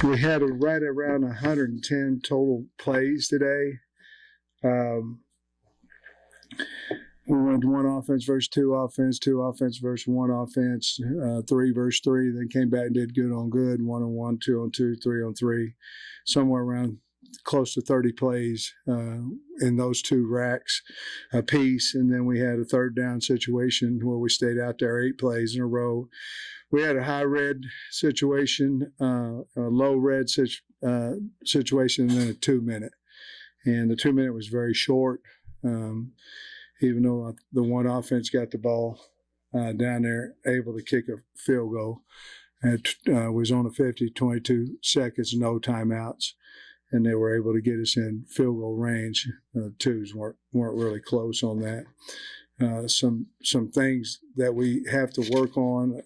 We had right around 110 total plays today. We went one offense versus two offense versus one offense, three versus three, then came back and did good on good, 1-on-1, 2-on-2, 3-on-3, somewhere around close to 30 plays in those two racks a piece. And then we had a third down situation where we stayed out there 8 plays in a row. We had a high red situation, a low red situation, and then a 2-minute. And the 2-minute was very short. Even though the one offense got the ball down there, able to kick a field goal. It was on a 50, 22 seconds, no timeouts, and they were able to get us in field goal range. Twos weren't really close on that. Some things that we have to work on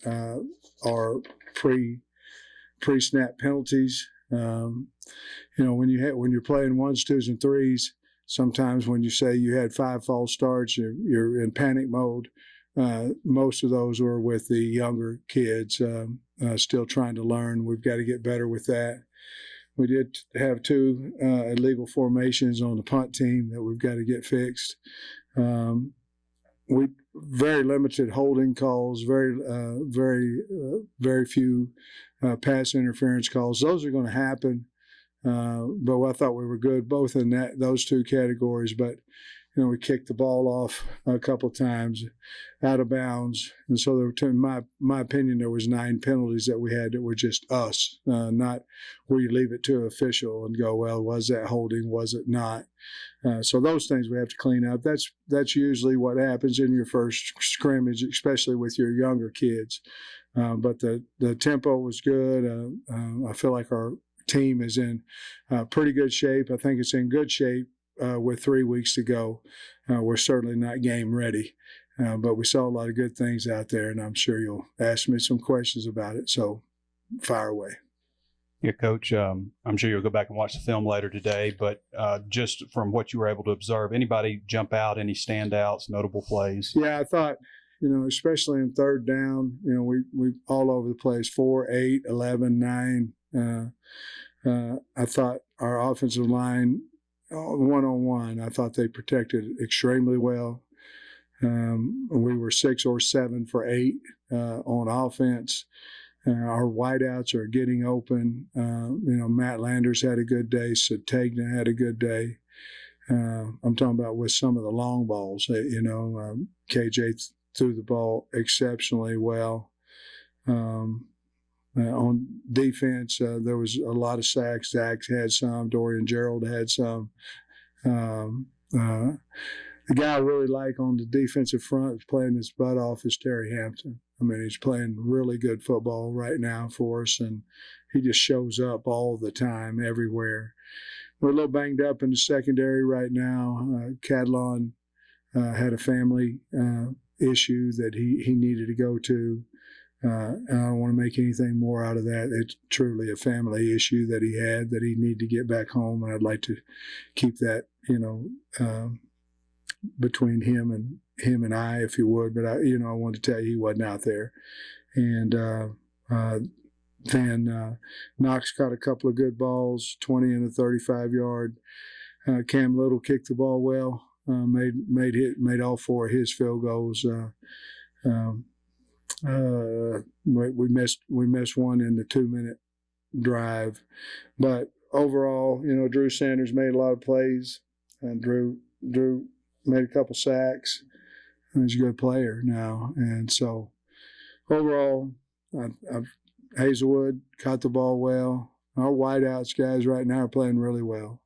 are pre-snap penalties. When you're playing ones, twos, and threes, sometimes when you say you had 5 false starts, you're in panic mode. Most of those were with the younger kids still trying to learn. We've got to get better with that. We did have 2 illegal formations on the punt team that we've got to get fixed. We very limited holding calls, very few pass interference calls. Those are going to happen. But I thought we were good both in those 2 categories. But we kicked the ball off a couple of times out of bounds, and so there were, in my opinion, there was 9 penalties that we had that were just us, not where you leave it to an official and go, well, was that holding? Was it not? So those things we have to clean up. That's usually what happens in your first scrimmage, especially with your younger kids. But the tempo was good. I feel like our team is in pretty good shape. I think it's in good shape with 3 weeks to go. We're certainly not game ready, but we saw a lot of good things out there, and I'm sure you'll ask me some questions about it, so fire away. Yeah, Coach, I'm sure you'll go back and watch the film later today, but just from what you were able to observe, anybody jump out, any standouts, notable plays? Yeah, I thought, especially in third down, we all over the place, 4, 8, 11, 9. I thought our offensive line, one-on-one, I thought they protected extremely well. We were 6 or 7 for 8 on offense. Our wideouts are getting open. Matt Landers had a good day. Sategna had a good day. I'm talking about with some of the long balls. KJ threw the ball exceptionally well. On defense, there was a lot of sacks. Zach had some. Dorian Gerald had some. The guy I really like on the defensive front is playing his butt off is Terry Hampton. I mean, he's playing really good football right now for us, and he just shows up all the time, everywhere. We're a little banged up in the secondary right now. Cadlon had a family issue that he needed to go to. And I don't want to make anything more out of that. It's truly a family issue that he had that he needed to get back home, and I'd like to keep that, between him and I, if you would. But I wanted to tell you he wasn't out there. And then Knox caught a couple of good balls, 20 and a 35-yard. Cam Little kicked the ball well, made all 4 of his field goals. We missed one in the 2-minute drive, but overall, Drew Sanders made a lot of plays, and Drew made a couple sacks, and he's a good player now. And so overall, Hazelwood caught the ball well. Our wideouts guys right now are playing really well.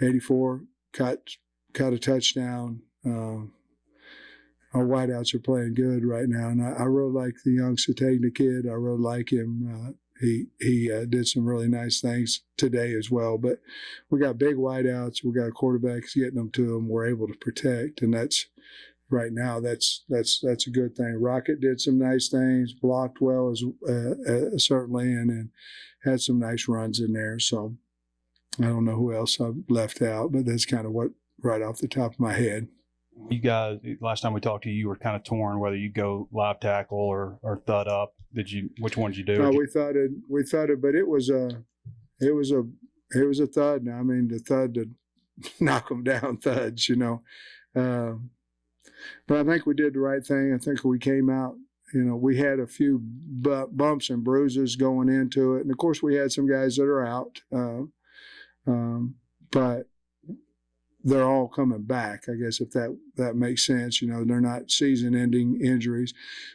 84 caught a touchdown. Our wideouts are playing good right now, and I really like the young Sategna kid. I really like him. He did some really nice things today as well. But we got big wideouts. We got quarterbacks getting them to them. We're able to protect, and that's right now. That's a good thing. Rocket did some nice things, blocked well as certainly, and had some nice runs in there. So I don't know who else I've left out, but that's kind of what right off the top of my head. You guys, last time we talked to you, you were kind of torn whether you go live tackle or thud up. Which one did you do? No, we thought it, but it was a thud. Now, I mean, the thud to knock them down thuds, you know. But I think we did the right thing. I think we came out, you know, we had a few bumps and bruises going into it. And, of course, we had some guys that are out. But they're all coming back, I guess, if that makes sense. You know, they're not season-ending injuries.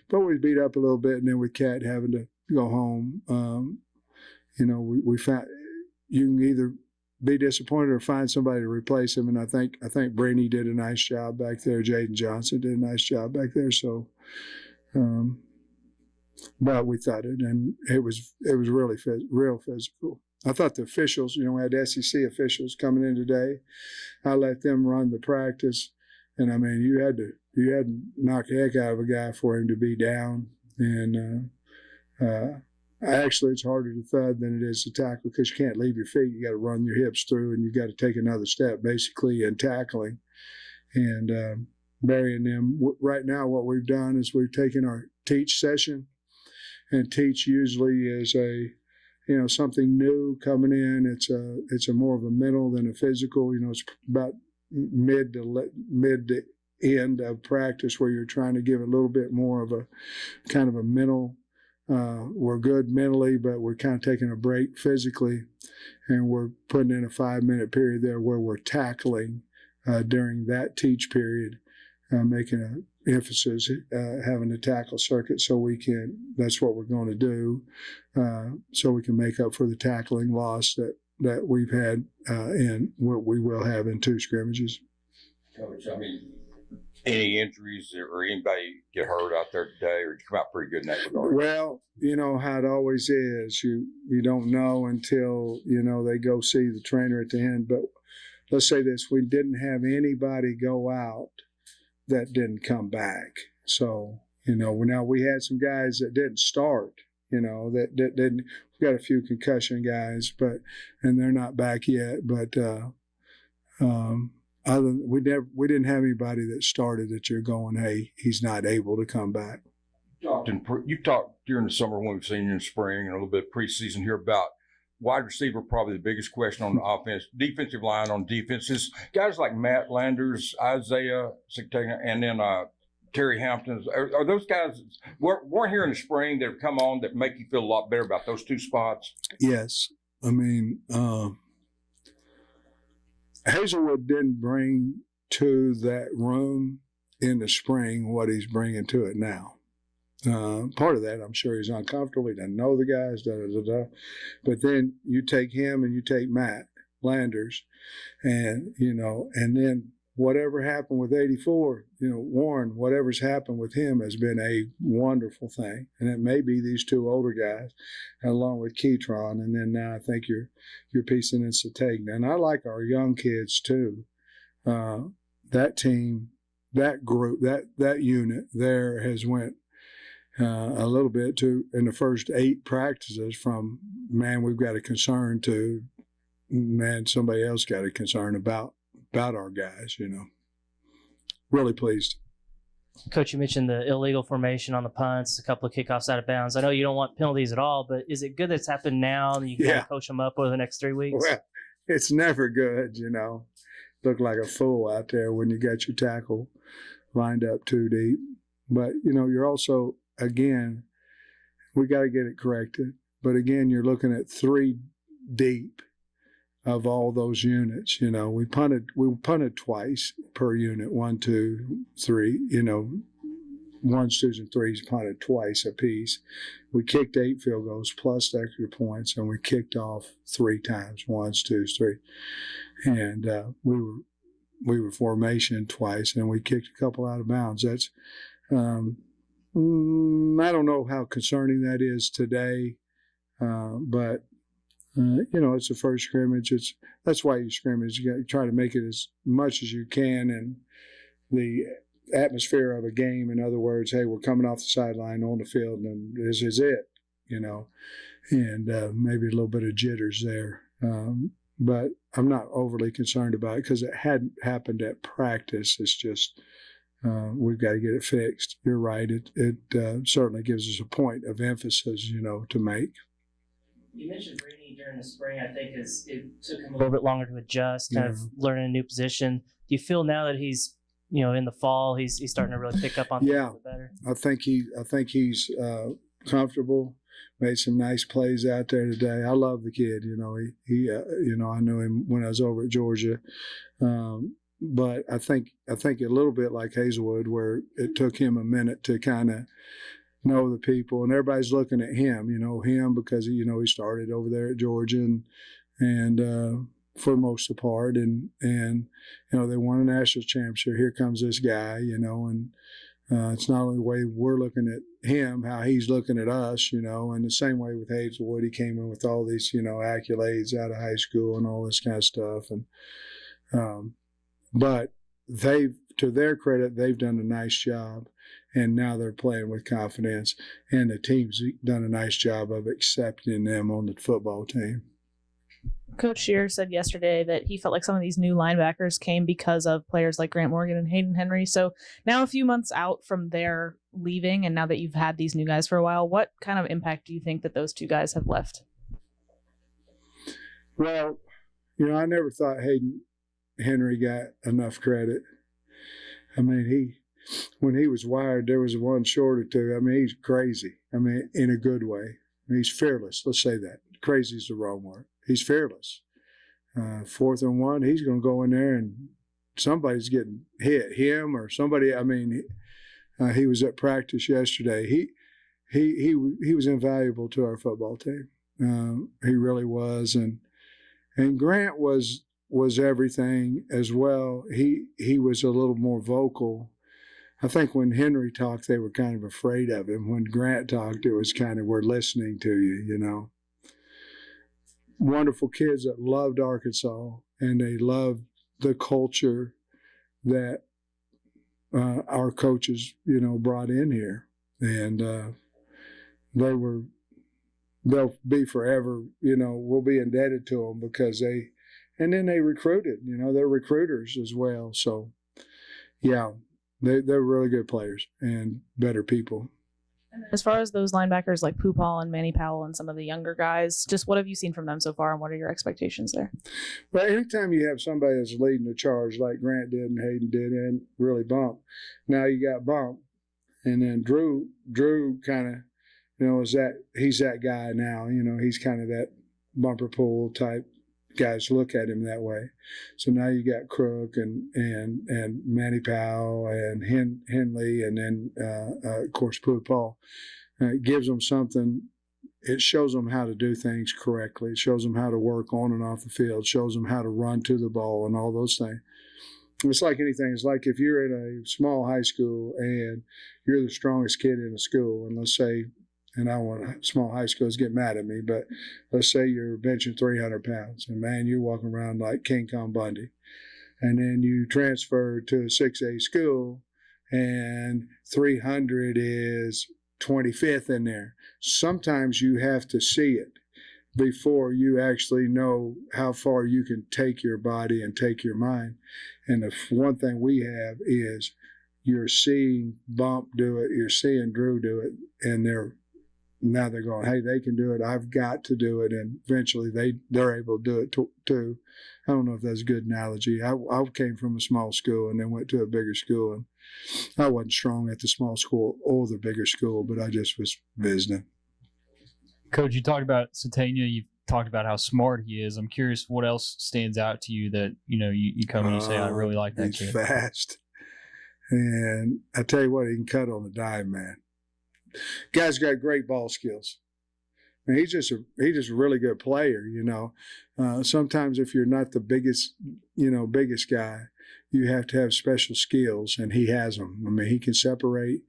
But we beat up a little bit, and then with Cat having to go home, you know, we found you can either be disappointed or find somebody to replace him. And I think Brainy did a nice job back there. Jaden Johnson did a nice job back there. So, but we thought it, and it was really real physical. I thought the officials, you know, we had SEC officials coming in today. I let them run the practice, and I mean, you had to knock the heck out of a guy for him to be down. And actually, it's harder to thud than it is to tackle because you can't leave your feet. You got to run your hips through, and you got to take another step, basically, in tackling. And burying them. Right now, what we've done is we've taken our teach session, and teach usually is something new coming in. It's a more of a mental than a physical. You know, it's about mid to end of practice where you're trying to give a little bit more of a kind of a mental. We're good mentally, but we're kind of taking a break physically, and we're putting in a 5-minute period there where we're tackling during that teach period, making an emphasis, having a tackle circuit that's what we're going to do, so we can make up for the tackling loss that we've had in what we will have in 2 scrimmages. Coach, I mean, any injuries or anybody get hurt out there today, or did you come out pretty good in that regard? Well, you know how it always is. You don't know until, you know, they go see the trainer at the end. But let's say this, we didn't have anybody go out that didn't come back. So, you know, now we had some guys that didn't start, you know, that didn't. We got a few concussion guys, and they're not back yet. But we didn't have anybody that started that you're going, hey, he's not able to come back. You've talked during the summer when we've seen you in spring and a little bit of preseason here about wide receiver, probably the biggest question on the offense. Defensive line on defenses, guys like Matt Landers, Isaiah Sigtagna, and then Terry Hampton. Are those guys weren't here in the spring that have come on that make you feel a lot better about those 2 spots? Yes. I mean, Hazelwood didn't bring to that room in the spring what he's bringing to it now. Part of that, I'm sure he's uncomfortable. He doesn't know the guys, But then you take him and you take Matt Landers, and, you know, and then whatever happened with 84, you know, Warren, whatever's happened with him has been a wonderful thing. And it may be these 2 older guys, along with Keytron, and then now I think you're piecing in Satagna. And I like our young kids too. That team, that group, that unit there has went a little bit in the first 8 practices from, man, we've got a concern to, man, somebody else got a concern about our guys, you know. Really pleased. Coach, you mentioned the illegal formation on the punts, a couple of kickoffs out of bounds. I know you don't want penalties at all, but is it good that it's happened now and you can kind of coach them up over the next 3 weeks? Well, it's never good, you know. Look like a fool out there when you got your tackle lined up too deep. But, you know, you're also, again, we got to get it corrected. But, again, you're looking at 3 deep of all those units. You know, we punted twice per unit, 1, 2, 3, you know, 1s, 2s, and 3s punted twice apiece. We kicked 8 field goals plus extra points, and we kicked off 3 times, 1s, 2s, 3. And we were formation twice, and we kicked a couple out of bounds. That's I don't know how concerning that is today, but you know, it's the first scrimmage. That's why you scrimmage. You got to try to make it as much as you can, and the atmosphere of a game. In other words, hey, we're coming off the sideline on the field, and this is it, you know, and maybe a little bit of jitters there. but I'm not overly concerned about it because it hadn't happened at practice. It's just we've got to get it fixed. You're right. It certainly gives us a point of emphasis, to make. You mentioned Brady during the spring. I think it took him a little bit longer to adjust, kind of learning a new position. Do you feel now that he's in the fall, he's starting to really pick up on things a little better? I think he's comfortable. Made some nice plays out there today. I love the kid. He I knew him when I was over at Georgia. But I think a little bit like Hazelwood, where it took him a minute to kind of know the people, and everybody's looking at him. Him because he started over there at Georgia, and for the most part, and they won a national championship. Here comes this guy, and it's not only the way we're looking at him, how he's looking at us, and the same way with Hazelwood, he came in with all these accolades out of high school and all this kind of stuff, and but to their credit, they've done a nice job, and now they're playing with confidence, and the team's done a nice job of accepting them on the football team. Coach Shear said yesterday that he felt like some of these new linebackers came because of players like Grant Morgan and Hayden Henry. So now a few months out from their leaving, and now that you've had these new guys for a while, what kind of impact do you think that those two guys have left? Well, I never thought Hayden Henry got enough credit. I mean, when he was wired, there was one short or two. I mean, he's crazy. I mean, in a good way. I mean, he's fearless. Let's say that. Crazy is the wrong word. He's fearless. 4th and 1, he's going to go in there and somebody's getting hit, him or somebody. I mean, he was at practice yesterday. He was invaluable to our football team. He really was, and Grant was everything as well. He was a little more vocal. I think when Henry talked, they were kind of afraid of him. When Grant talked, it was kind of, we're listening to you, Wonderful kids that loved Arkansas, and they loved the culture that our coaches, brought in here. And they'll be forever, we'll be indebted to them because and then they recruited, they're recruiters as well. So, yeah, they're really good players and better people. As far as those linebackers like Pupal and Manny Powell and some of the younger guys, just what have you seen from them so far, and what are your expectations there? Well, anytime you have somebody that's leading the charge like Grant did and Hayden did and really Bump, now you got Bump, and then Drew kind of, he's that guy now. He's kind of that bumper pool type. Guys look at him that way. So now you got Crook and Manny Powell and Henley, and then of course Pupal. It gives them something. It shows them how to do things correctly. It shows them how to work on and off the field. It shows them how to run to the ball and all those things. It's like anything. It's like if you're in a small high school and you're the strongest kid in the school, and let's say, and I don't want small high schools get mad at me, but let's say you're benching 300 pounds, and man, you're walking around like King Kong Bundy. And then you transfer to a 6A school, and 300 is 25th in there. Sometimes you have to see it before you actually know how far you can take your body and take your mind. And the one thing we have is you're seeing Bump do it, you're seeing Drew do it, and now they're going, hey, they can do it. I've got to do it. And eventually they're able to do it too. I don't know if that's a good analogy. I came from a small school and then went to a bigger school. And I wasn't strong at the small school or the bigger school, but I just was visiting. Coach, you talked about Satania. You've talked about how smart he is. I'm curious what else stands out to you that, you come and you say, I really like that he's kid. Fast. And I tell you what, he can cut on a dime, man. Guy's got great ball skills. And he's just a really good player, Sometimes if you're not the biggest guy, you have to have special skills, and he has them. I mean, he can separate,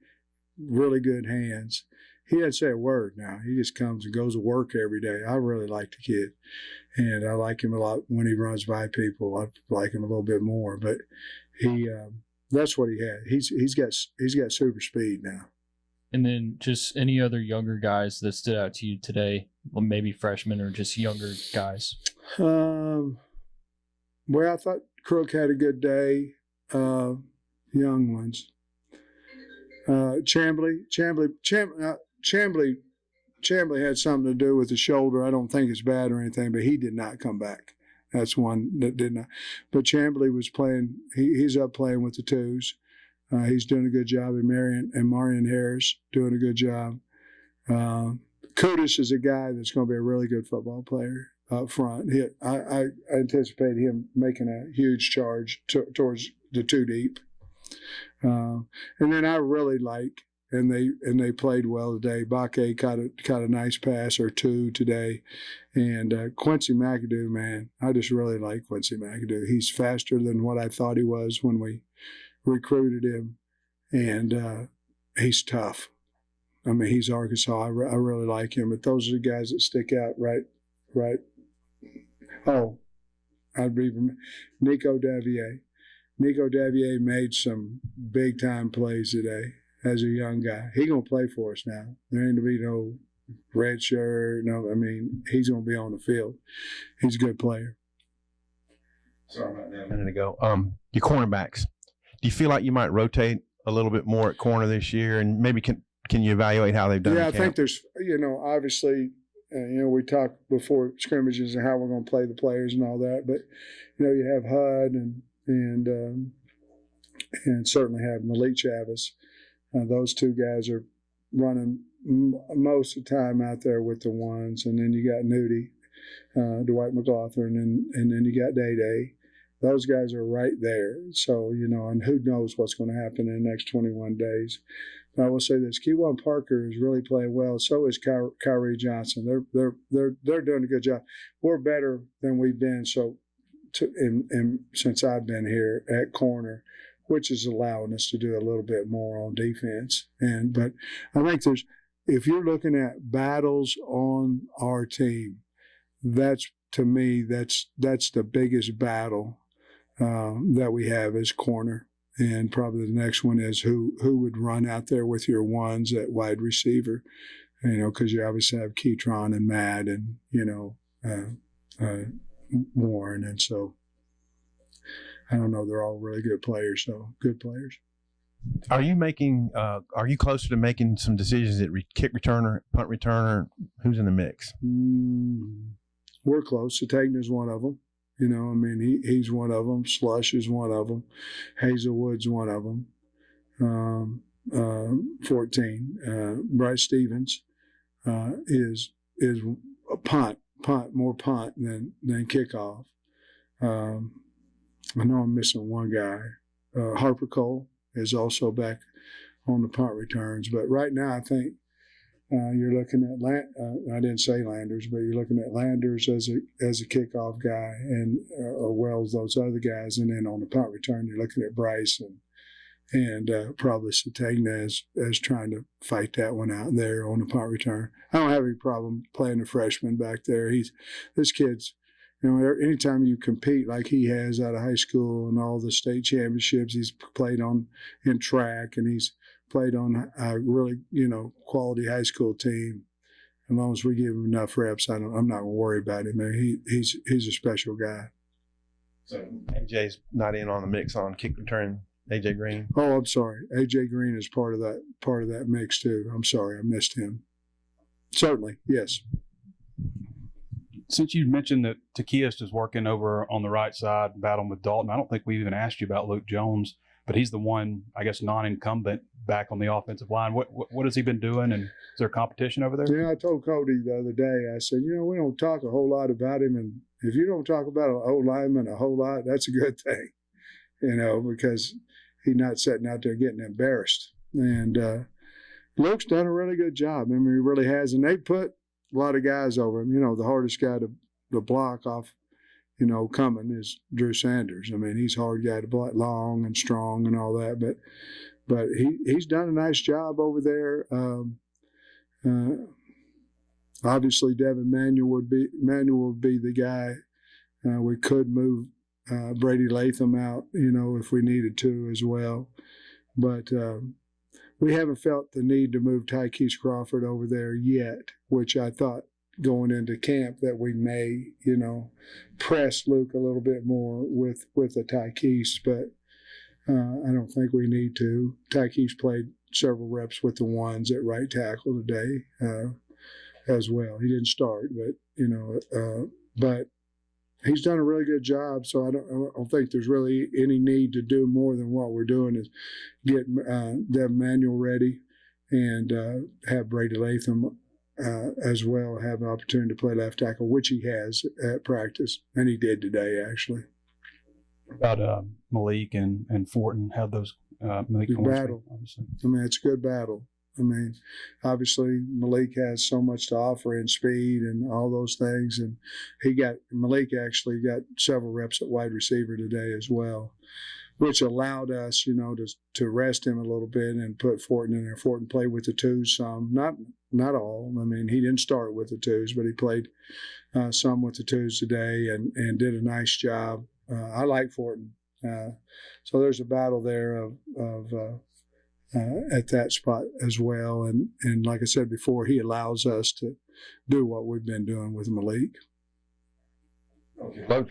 really good hands. He doesn't say a word now. He just comes and goes to work every day. I really like the kid, and I like him a lot when he runs by people. I like him a little bit more, but that's what he had. He's got super speed now. And then just any other younger guys that stood out to you today, well, maybe freshmen or just younger guys? Well, I thought Crook had a good day. Young ones. Chambly had something to do with the shoulder. I don't think it's bad or anything, but he did not come back. That's one that did not. But Chambly was playing. He's up playing with the twos. He's doing a good job. And Marion Harris doing a good job. Curtis is a guy that's going to be a really good football player up front. I anticipate him making a huge charge towards the two deep. And then I really like, and they played well today. Bakke caught a nice pass or two today, and Quincy McAdoo, man, I just really like Quincy McAdoo. He's faster than what I thought he was when we recruited him, and he's tough. I mean, he's Arkansas. I really like him. But those are the guys that stick out, right. Oh, I'd be Nico Davier. Nico Davier made some big time plays today as a young guy. He's gonna play for us now. There ain't gonna be no red shirt. No, I mean he's gonna be on the field. He's a good player. Sorry about that a minute ago. Your cornerbacks. Do you feel like you might rotate a little bit more at corner this year, and maybe can you evaluate how they've done? Yeah, I think there's obviously. We talked before scrimmages and how we're going to play the players and all that, but you have HUD and certainly have Malik Chavis. Those two guys are running most of the time out there with the ones, and then you got Nudie, Dwight McLaughlin, and then you got Day. Those guys are right there. So and who knows what's going to happen in the next 21 days. I will say this: Keywan Parker is really playing well. So is Kyrie Johnson. They're doing a good job. We're better than we've been since I've been here at corner, which is allowing us to do a little bit more on defense. But I think if you're looking at battles on our team, that's to me that's the biggest battle that we have is corner. And probably the next one is who would run out there with your ones at wide receiver, because you obviously have Keytron and Matt and, Warren. And so, I don't know, they're all really good players, so good players. Are you closer to making some decisions at kick returner, punt returner? Who's in the mix? We're close. Satagna is one of them. He's one of them. Slush is one of them. Hazelwood's one of them. 14. Bryce Stevens is a punt, more punt than kickoff. I know I'm missing one guy. Harper Cole is also back on the punt returns. But right now, I think you're looking at I didn't say Landers, but you're looking at Landers as a kickoff guy, and or Wells, those other guys, and then on the punt return you're looking at Bryce and probably Satagna as trying to fight that one out there on the punt return. I don't have any problem playing a freshman back there. This kid's, anytime you compete like he has out of high school and all the state championships, he's played in track and he's played on a really, quality high school team. As long as we give him enough reps, I'm not going to worry about him. He's a special guy. So AJ's not in on the mix on kick return. AJ Green. Oh, I'm sorry. AJ Green is part of that mix too. I'm sorry, I missed him. Certainly, yes. Since you mentioned that Takias is working over on the right side, battling with Dalton, I don't think we even asked you about Luke Jones, but he's the one, I guess, non-incumbent back on the offensive line. What has he been doing, and is there competition over there? Yeah, I told Cody the other day, I said, we don't talk a whole lot about him, and if you don't talk about an old lineman a whole lot, that's a good thing, because he's not sitting out there getting embarrassed. And Luke's done a really good job. He really has, and they put a lot of guys over him. The hardest guy to block off, coming is Drew Sanders. He's a hard guy to block, long and strong and all that, but he's done a nice job over there. Obviously, Devin Manuel would be the guy. We could move Brady Latham out, if we needed to as well. But we haven't felt the need to move Tykees Crawford over there yet, which I thought going into camp that we may, press Luke a little bit more with the Tykees, but I don't think we need to. Tykees played several reps with the ones at right tackle today as well. He didn't start, but he's done a really good job. So I don't think there's really any need to do more than what we're doing is get Dev Manuel ready and have Brady Latham as well have an opportunity to play left tackle, which he has at practice, and he did today actually. About Malik and Fortin, how those Malik Good battle. Obviously. I mean, it's a good battle. I mean, obviously Malik has so much to offer in speed and all those things, and Malik actually got several reps at wide receiver today as well, which allowed us, to rest him a little bit and put Fortin in there. Fortin played with the twos some, not all. I mean, he didn't start with the twos, but he played some with the twos today and did a nice job. I like Fortin. So there's a battle there of at that spot as well. And like I said before, he allows us to do what we've been doing with Malik. Okay. That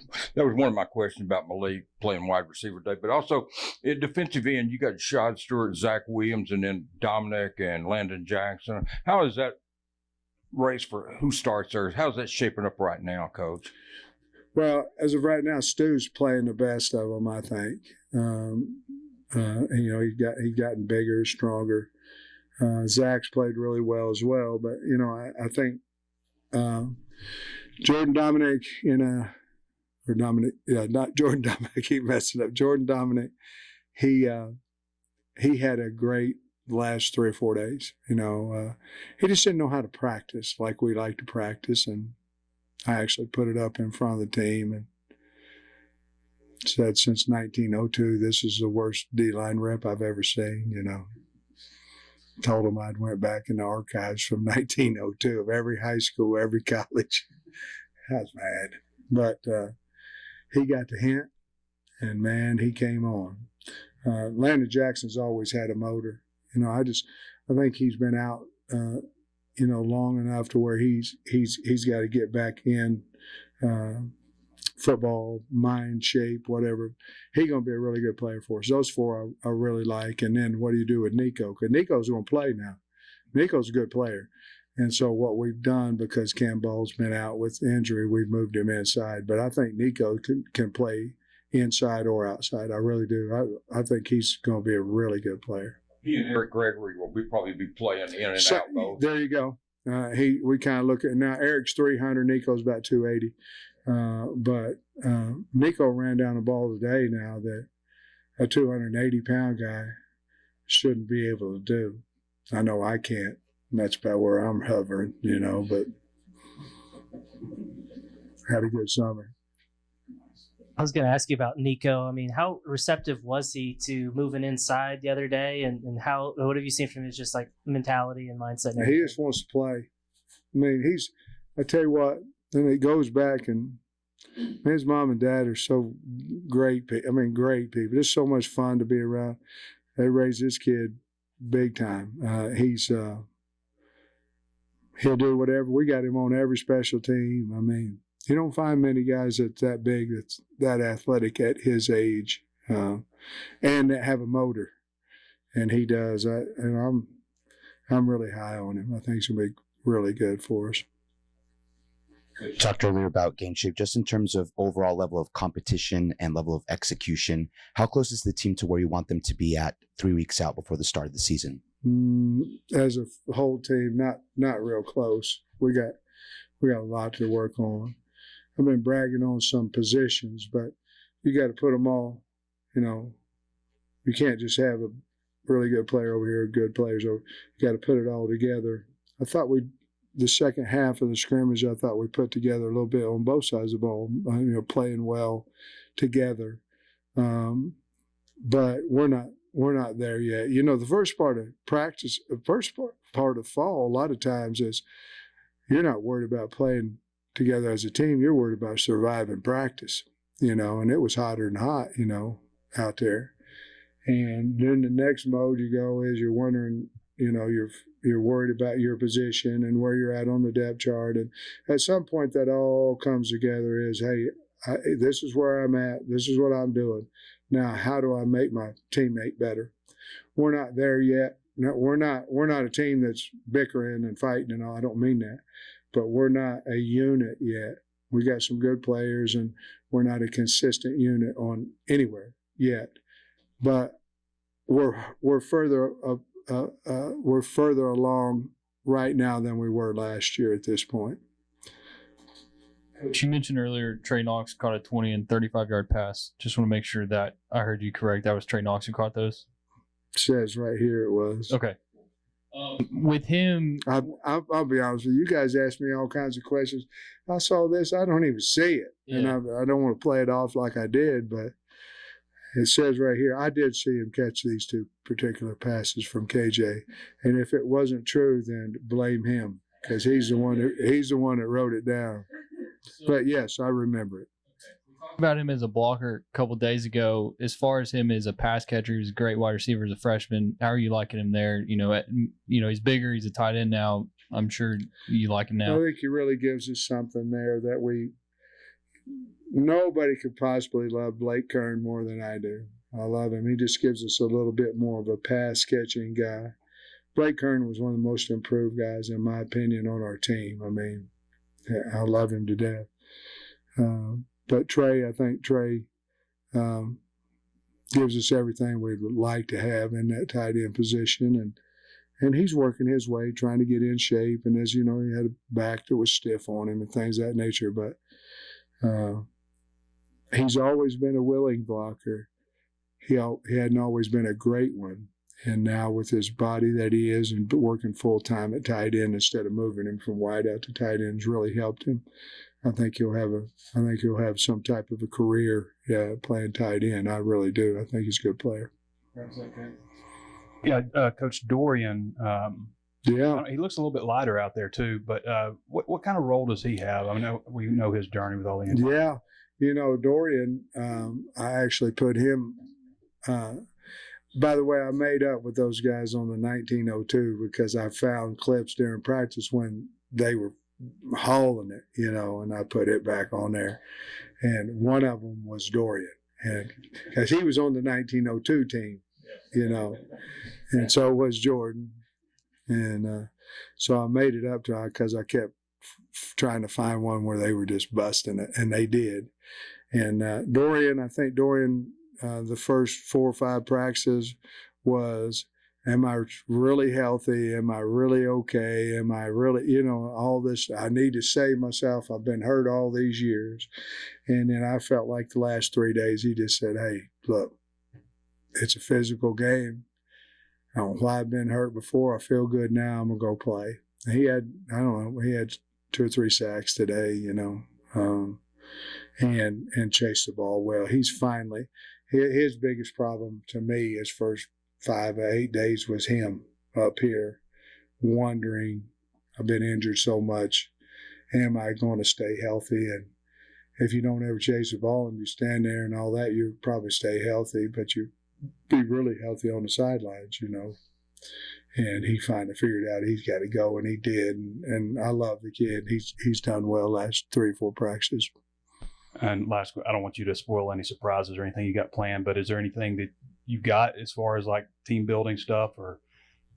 was one of my questions about Malik playing wide receiver today. But also, at defensive end, you got Shad Stewart, Zach Williams, and then Dominic and Landon Jackson. How is that race for who starts there? How's that shaping up right now, Coach? Well, as of right now, Stu's playing the best of them, I think. He's gotten bigger, stronger. Zach's played really well as well, but I think Jordan Dominic not Jordan Dominic. Keep messing up. Jordan Dominic. He had a great last 3 or 4 days. He just didn't know how to practice like we like to practice, and I actually put it up in front of the team and said, since 1902, this is the worst D-line rep I've ever seen, Told him I'd went back in the archives from 1902 of every high school, every college. I was mad. But he got the hint, and, man, he came on. Landon Jackson's always had a motor. I think he's been out long enough to where he's got to get back in football, mind, shape, whatever. He's going to be a really good player for us. Those four I really like. And then what do you do with Nico? Because Nico's going to play now. Nico's a good player. And so what we've done, because Cam Ball's been out with injury, we've moved him inside. But I think Nico can play inside or outside. I really do. I think he's going to be a really good player. He and Eric Gregory will probably be playing in and out both. There you go. We kind of look at now. Eric's 300, Nico's about 280. But Nico ran down the ball today now that a 280-pound guy shouldn't be able to do. I know I can't. And that's about where I'm hovering, but had a good summer. I was going to ask you about Nico. I mean, how receptive was he to moving inside the other day? And what have you seen from his just like mentality and mindset? And he just wants to play. I mean, I tell you what, then it goes back and his mom and dad are so great. I mean, great people. It's so much fun to be around. They raised this kid big time. He'll do whatever. We got him on every special team. I mean, you don't find many guys that's that big, that's that athletic at his age, and that have a motor, and he does. I'm really high on him. I think he's gonna be really good for us. You talked earlier about game shape, just in terms of overall level of competition and level of execution. How close is the team to where you want them to be at 3 weeks out before the start of the season? As a whole team, not real close. We got a lot to work on. I've been bragging on some positions, but you got to put them all. You can't just have a really good player over here, good players over. You got to put it all together. I thought the second half of the scrimmage, I thought we put together a little bit on both sides of the ball, playing well together. But we're not there yet. The first part of practice, the first part of fall, a lot of times is you're not worried about playing together as a team. You're worried about surviving practice, and it was hotter than hot, out there. And then the next mode you go is you're wondering, You're worried about your position and where you're at on the depth chart. And at some point, that all comes together. Is, hey, this is where I'm at. This is what I'm doing. Now, how do I make my teammate better? We're not there yet. No, we're not a team that's bickering and fighting and all. I don't mean that, but we're not a unit yet. We got some good players, and we're not a consistent unit on anywhere yet. But we're further along right now than we were last year at this point. You mentioned earlier Trey Knox caught a 20 and 35-yard pass. Just want to make sure that I heard you correct. That was Trey Knox who caught those? It says right here it was. Okay. With him, I'll be honest with you. You guys asked me all kinds of questions. I saw this. I don't even see it. Yeah. And I don't want to play it off like I did, but it says right here, I did see him catch these two particular passes from KJ. And if it wasn't true, then blame him, because he's the one that wrote it down. But yes, I remember it. about him as a blocker a couple days ago. As far as him as a pass catcher, he's a great wide receiver as a freshman. How are you liking him there? He's bigger. He's a tight end now. I'm sure you like him now. I think he really gives us something there that nobody could possibly love Blake Kern more than I do. I love him. He just gives us a little bit more of a pass catching guy. Blake Kern was one of the most improved guys, in my opinion, on our team. I mean, I love him to death. But I think Trey gives us everything we would like to have in that tight end position. And he's working his way, trying to get in shape. And as you know, he had a back that was stiff on him and things of that nature. But he's always been a willing blocker. He hadn't always been a great one. And now with his body that he is and working full time at tight end instead of moving him from wide out to tight end has really helped him. I think he'll have some type of a career playing tight end. I really do. I think he's a good player. Yeah, Coach Dorian. He looks a little bit lighter out there too. But what kind of role does he have? I mean, we know his journey with all the injuries. Yeah, Dorian. I actually put him. By the way, I made up with those guys on the 1902 because I found clips during practice when they were hauling it, and I put it back on there. And one of them was Dorian, and because he was on the 1902 team, and so was Jordan. And so I made it up to her because I kept trying to find one where they were just busting it, and they did. And Dorian, the first 4 or 5 practices was, am I really healthy? Am I really okay? Am I really, all this, I need to save myself. I've been hurt all these years. And then I felt like the last 3 days, he just said, hey, look, it's a physical game. I don't know why I've been hurt before. I feel good now. I'm going to go play. He had 2 or 3 sacks today, and chased the ball well. He's finally, his biggest problem to me his first 5 or 8 days was him up here wondering, I've been injured so much, am I going to stay healthy? And if you don't ever chase the ball and you stand there and all that, you probably stay healthy, but you be really healthy on the sidelines, And he finally figured out he's got to go, and he did. And I love the kid. He's done well last 3 or 4 practices. And last, I don't want you to spoil any surprises or anything you got planned, but is there anything that you got as far as like team building stuff or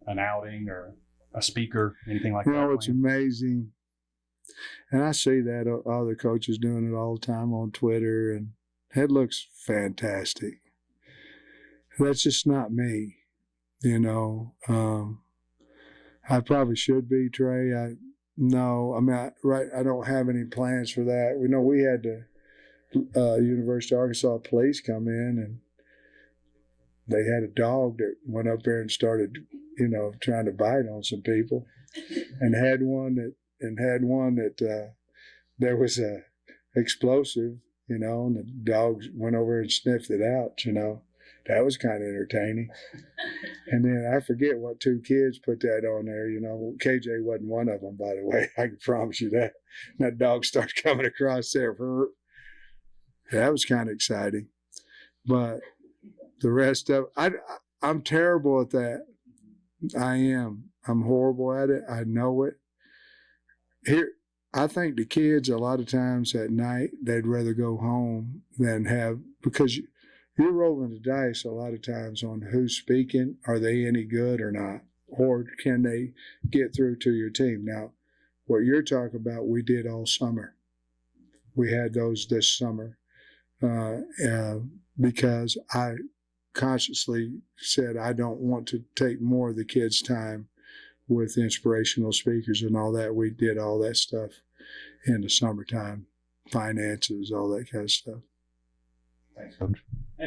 an outing or a speaker, anything like that? It's amazing. And I see that other coaches doing it all the time on Twitter, and it looks fantastic. That's just not me, I probably should be, Trey. I don't have any plans for that. We had the University of Arkansas police come in, and they had a dog that went up there and started, trying to bite on some people, and had one that there was a explosive, and the dog went over and sniffed it out, That was kind of entertaining. And then I forget what 2 kids put that on there, KJ wasn't one of them, by the way. I can promise you that. And that dog started coming across there. That was kind of exciting. But the rest of I'm terrible at that. I am. I'm horrible at it. I know it. Here, I think the kids a lot of times at night they'd rather go home than have, because you're rolling the dice a lot of times on who's speaking. Are they any good or not, or can they get through to your team? Now, what you're talking about, we did all summer. We had those this summer because I consciously said I don't want to take more of the kids' time with inspirational speakers and all that. We did all that stuff in the summertime, finances, all that kind of stuff. Thanks, Coach.